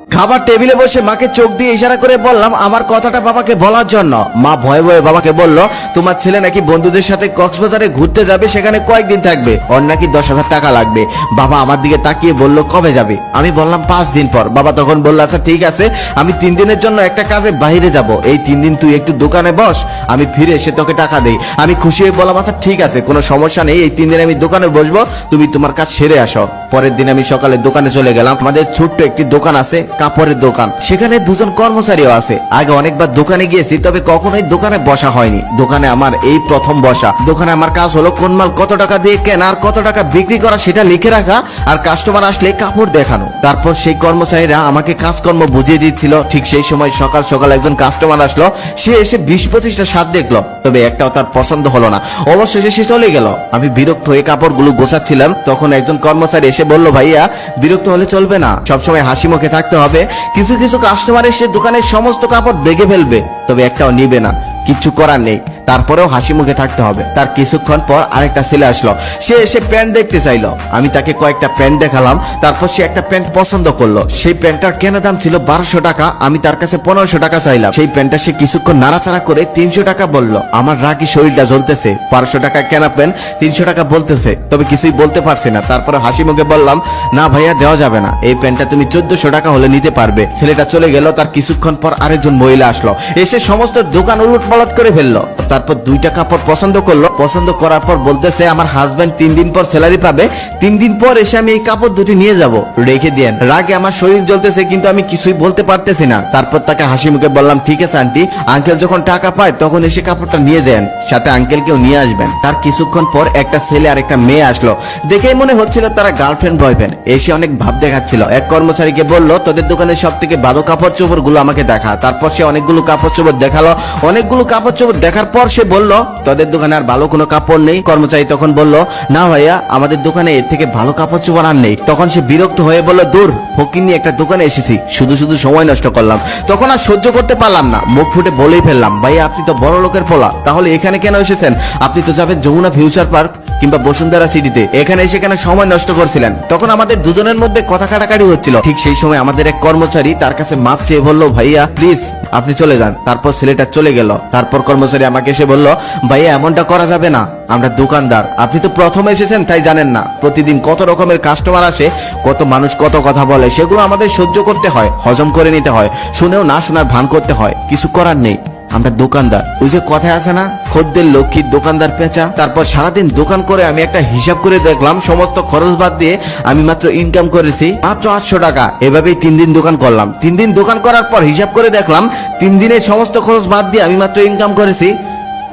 খাবার টেবিলে বসে মাকে চোখ দিয়ে ইশারা করে বললাম আমার কথাটা বাবাকে বলার জন্য। মা ভয়ে ভয়ে বাবাকে বলল, তোমার ছেলে নাকি বন্ধুদের সাথে কক্সবাজারে ঘুরতে যাবে, সেখানে কয়েকদিন থাকবে, ওর নাকি 10,000 টাকা লাগবে। বাবা আমার দিকে তাকিয়ে বলল, কবে যাবে? আমি বললাম 5 দিন পর। বাবা তখন বলল, আচ্ছা ঠিক আছে, আমি 3 দিনের জন্য একটা কাজে বাইরে যাব, এই 3 দিন তুই একটু দোকানে বস, আমি ফিরে এসে তোকে টাকা দেই। আমি খুশি হয়ে বললাম, আচ্ছা ঠিক আছে, কোনো সমস্যা নেই, এই 3 দিন আমি দোকানে বসবো, তুমি তোমার কাজ সেরে আসো। পরের দিন আমি সকালে দোকানে চলে গেলাম। আমাদের ছোট্ট একটি দোকান আছে, কাপড়ের দোকান, সেখানে 2 জন কর্মচারীও আছে। আগে অনেকবার দোকানে গিয়েছি, তবে কখনোই দোকানে বসা হয়নি। দোকানে আমার এই প্রথম বসা। দোকানে আমার কাজ হলো কোন মাল কত টাকা দিয়ে কেনা আর কত টাকা বিক্রি করা সেটা লিখে রাখা, আর কাস্টমার আসলে কাপড় দেখানো। তারপর সেই কর্মচারীরা আমাকে কাজকর্ম বুঝিয়ে দিচ্ছিল। ঠিক সেই সময় সকাল সকাল একজন কাস্টমার আসলো, সে এসে 20-25টা শার্ট দেখলো, তবে একটাও তার পছন্দ হলো না। অবশেষে সে চলে গেল। আমি বিরক্ত হয়ে কাপড়গুলো গোছাচ্ছিলাম, তখন একজন কর্মচারী এসে বলল, ভাইয়া বিরক্ত হলে চলবে না, সবসময় হাসি মুখে থাকতে হবে। কিছু কিছু কাস্টমার এসে দোকানের সমস্ত কাপড় দেখে ফেলবে, তবে একটাও নিবে না, কিচ্ছু করার নেই, তারপরেও হাসি মুখে থাকতে হবে। তার কিছুক্ষণ পর আরেকটা ছেলে আসলো, সে এসে প্যান্ট দেখতে চাইলো। আমি তাকে কয়েকটা প্যান্ট দেখালাম, তারপর সে একটা প্যান্ট পছন্দ করলো। সেই প্যান্টটার কেনা দাম ছিল 1200 টাকা, আমি তার কাছে 1500 টাকা চাইলাম। সেই প্যান্টটা সে কিছুক্ষণ নাড়াচাড়া করে 300 টাকা বললো। আমার রাগি শরীরটা জ্বলতেছে, 1200 টাকা কেনা প্যান্ট 300 টাকা বলতেছে, তবে কিছুই বলতে পারছি না। তারপরে হাসি মুখে বললাম, না ভাইয়া দেওয়া যাবে না, এই প্যান্টটা তুমি 1400 টাকা হলে নিতে পারবে। ছেলেটা চলে গেল। তার কিছুক্ষণ পর আরেকজন মহিলা আসলো, এসে সমস্ত দোকান উলটপালট করে ফেললো। তারপর 2টা কাপড় পছন্দ করলো। পছন্দ করার পর বলতেছে, আমার হাজবেন্ড 3 দিন পর স্যালারি পাবে, 3 দিন পর এসে আমি এই কাপড় দুটি নিয়ে যাব, রেখে দেন। রাগে আমার শরীর জ্বলতেছে, কিন্তু আমি কিছুই বলতে পারতেছি না। তারপর তাকে হাসি মুখে বললাম, ঠিক আছে আন্টি, আঙ্কেল যখন টাকা পায় তখন এসে কাপড়টা নিয়ে যান, সাথে আঙ্কেলকেও নিয়ে আসবেন। তার কিছুক্ষণ পর একটা ছেলে আর একটা মেয়ে আসলো। দেখেই মনে হচ্ছিল তারা গার্লফ্রেন্ড বয়ফ্রেন্ড। এসে অনেক ভাব দেখাচ্ছিল। এক কর্মচারীকে বলল, তোদের দোকানের সব থেকে ভালো কাপড় চোপড় গুলো আমাকে দেখা। তারপর সে অনেকগুলো কাপড় চোপড় দেখালো। অনেকগুলো কাপড় চোপড় দেখার পর সে বলল, তোদের দোকানে আর ভালো কোনো কাপড় নেই? কর্মচারী তখন বলল, না ভাইয়া, আমাদের দোকানে এর থেকে ভালো কাপড় চোপড় আর নেই। তখন সে বিরক্ত হয়ে বলল, দূর, ফকিন্নি একটা দোকানে এসেছি, শুধু শুধু সময় নষ্ট করলাম। তখন আর সহ্য করতে পারলাম না, মুখ ফুটে বলেই ফেললাম, ভাইয়া আপনি তো বড় লোকের পোলা, তাহলে এখানে কেন এসেছেন? আপনি তো যাবেন যমুনা ফিউচার পার্ক কিংবা বসুন্ধরা সিটিতে, এখানে এসে কেন সময় নষ্ট করছিলেন? তখন আমাদের দুজনের মধ্যে কথা কাটাকাটি হচ্ছিল। ঠিক সেই সময় আমাদের এক কর্মচারী তার কাছে মাপ চেয়ে বলল, ভাইয়া প্লিজ আপনি চলে যান। তারপর ছেলেটা চলে গেল। তারপর কর্মচারী আমাকে এসে বলল, ভাইয়া এমনটা করা যাবে না, আমরা দোকানদার, আপনি তো প্রথমে এসেছেন তাই জানেন না, প্রতিদিন কত রকমের কাস্টমার আসে, কত মানুষ কত কথা বলে, সেগুলো আমাদের সহ্য করতে হয়, হজম করে নিতে হয়, শুনেও না শোনার ভান করতে হয়, কিছু করার নেই, আমরা দোকানদার। ওই যে কথায় আছে না, খদ্দের লক্ষ্মী দোকানদার পেঁচা। তারপর সারাদিন দোকান করে আমি একটা হিসাব করে দেখলাম, সমস্ত খরচ বাদ দিয়ে আমি মাত্র ইনকাম করেছি মাত্র 800 টাকা। এভাবেই 3 দিন দোকান করলাম। 3 দিন দোকান করার পর হিসাব করে দেখলাম 3 দিনের সমস্ত খরচ বাদ দিয়ে আমি মাত্র ইনকাম করেছি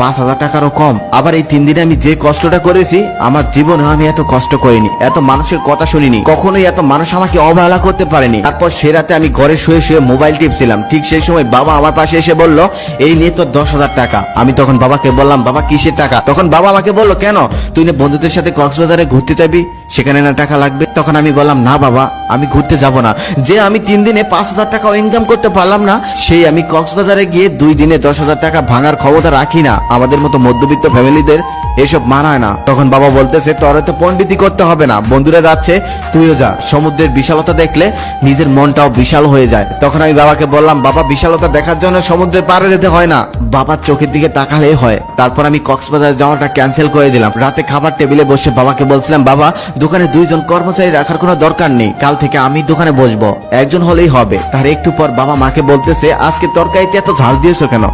5000 টাকারও কম। আবার এই 3 দিনে আমি যে কষ্টটা করেছি, আমার জীবনে আমি এত কষ্ট করিনি, এত মানুষের কথা শুনিনি, কখনোই এত মানুষ আমাকে অবহেলা করতে পারেনি। তারপর সে রাতে আমি ঘরে শুয়ে শুয়ে মোবাইল টিপছিলাম। ঠিক সেই সময় বাবা আমার পাশে এসে বলল, এই নিয়ে তোর 10,000 টাকা। আমি তখন বাবাকে বললাম, বাবা কিসের টাকা? তখন বাবা আমাকে বলল, কেন তুই না বন্ধুদের সাথে কক্সবাজারে ঘুরতে যাবি, সেখানে না টাকা লাগবে? তখন আমি বললাম, না বাবা, আমি ঘুরতে যাব না। যে আমি 3 দিনে 5000 টাকা ইনকাম করতে পারলাম না, সেই আমি কক্সবাজারে গিয়ে 2 দিনে 10,000 টাকা ভাঙার ক্ষমতা রাখি না। আমাদের মতো মধ্যবিত্ত ফ্যামিলিদের এসব মানায় না। তখন বাবা বলতেছে, তোর তো পণ্ডিতি করতে হবে না, বন্ধুরা যাচ্ছে তুইও যা, সমুদ্রের বিশালতা দেখলে নিজের মনটাও বিশাল হয়ে যায়। তখন আমি বাবাকে বললাম, বাবা বিশালতা দেখার জন্য সমুদ্রের পাড়ে যেতে হয় না, বাবার চোখের দিকে তাকালেই হয়। তারপর আমি কক্সবাজার যাওয়াটা ক্যান্সেল করে দিলাম। রাতে খাবার টেবিলে বসে বাবাকে বলছিলাম, বাবা দোকানে 2 জন কর্মচারী রাখার কোনো দরকার নেই, কাল থেকে আমি দোকানে বসবো, একজন হলেই হবে। তার একটু পর বাবা মাকে বলতেছে, আজকে তরকারিতে এত ঝাল দিয়েছো কেন?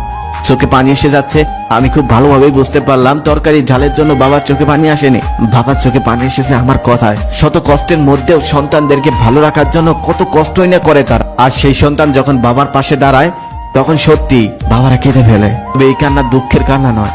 চোখে পানি এসে যাচ্ছে। আমি খুব ভালোভাবেই বুঝতে পারলাম তরকারি ঝালের জন্য বাবার চোখে পানি আসেনি, বাবার চোখে পানি এসেছে আমার কথায়। শত কষ্টের মধ্যেও সন্তানদেরকে ভালো রাখার জন্য কত কষ্টই না করে তার। আর সেই সন্তান যখন বাবার পাশে দাঁড়ায়, তখন সত্যি বাবারা কেঁদে ফেলে। তবে এই কান্না দুঃখের কান্না নয়,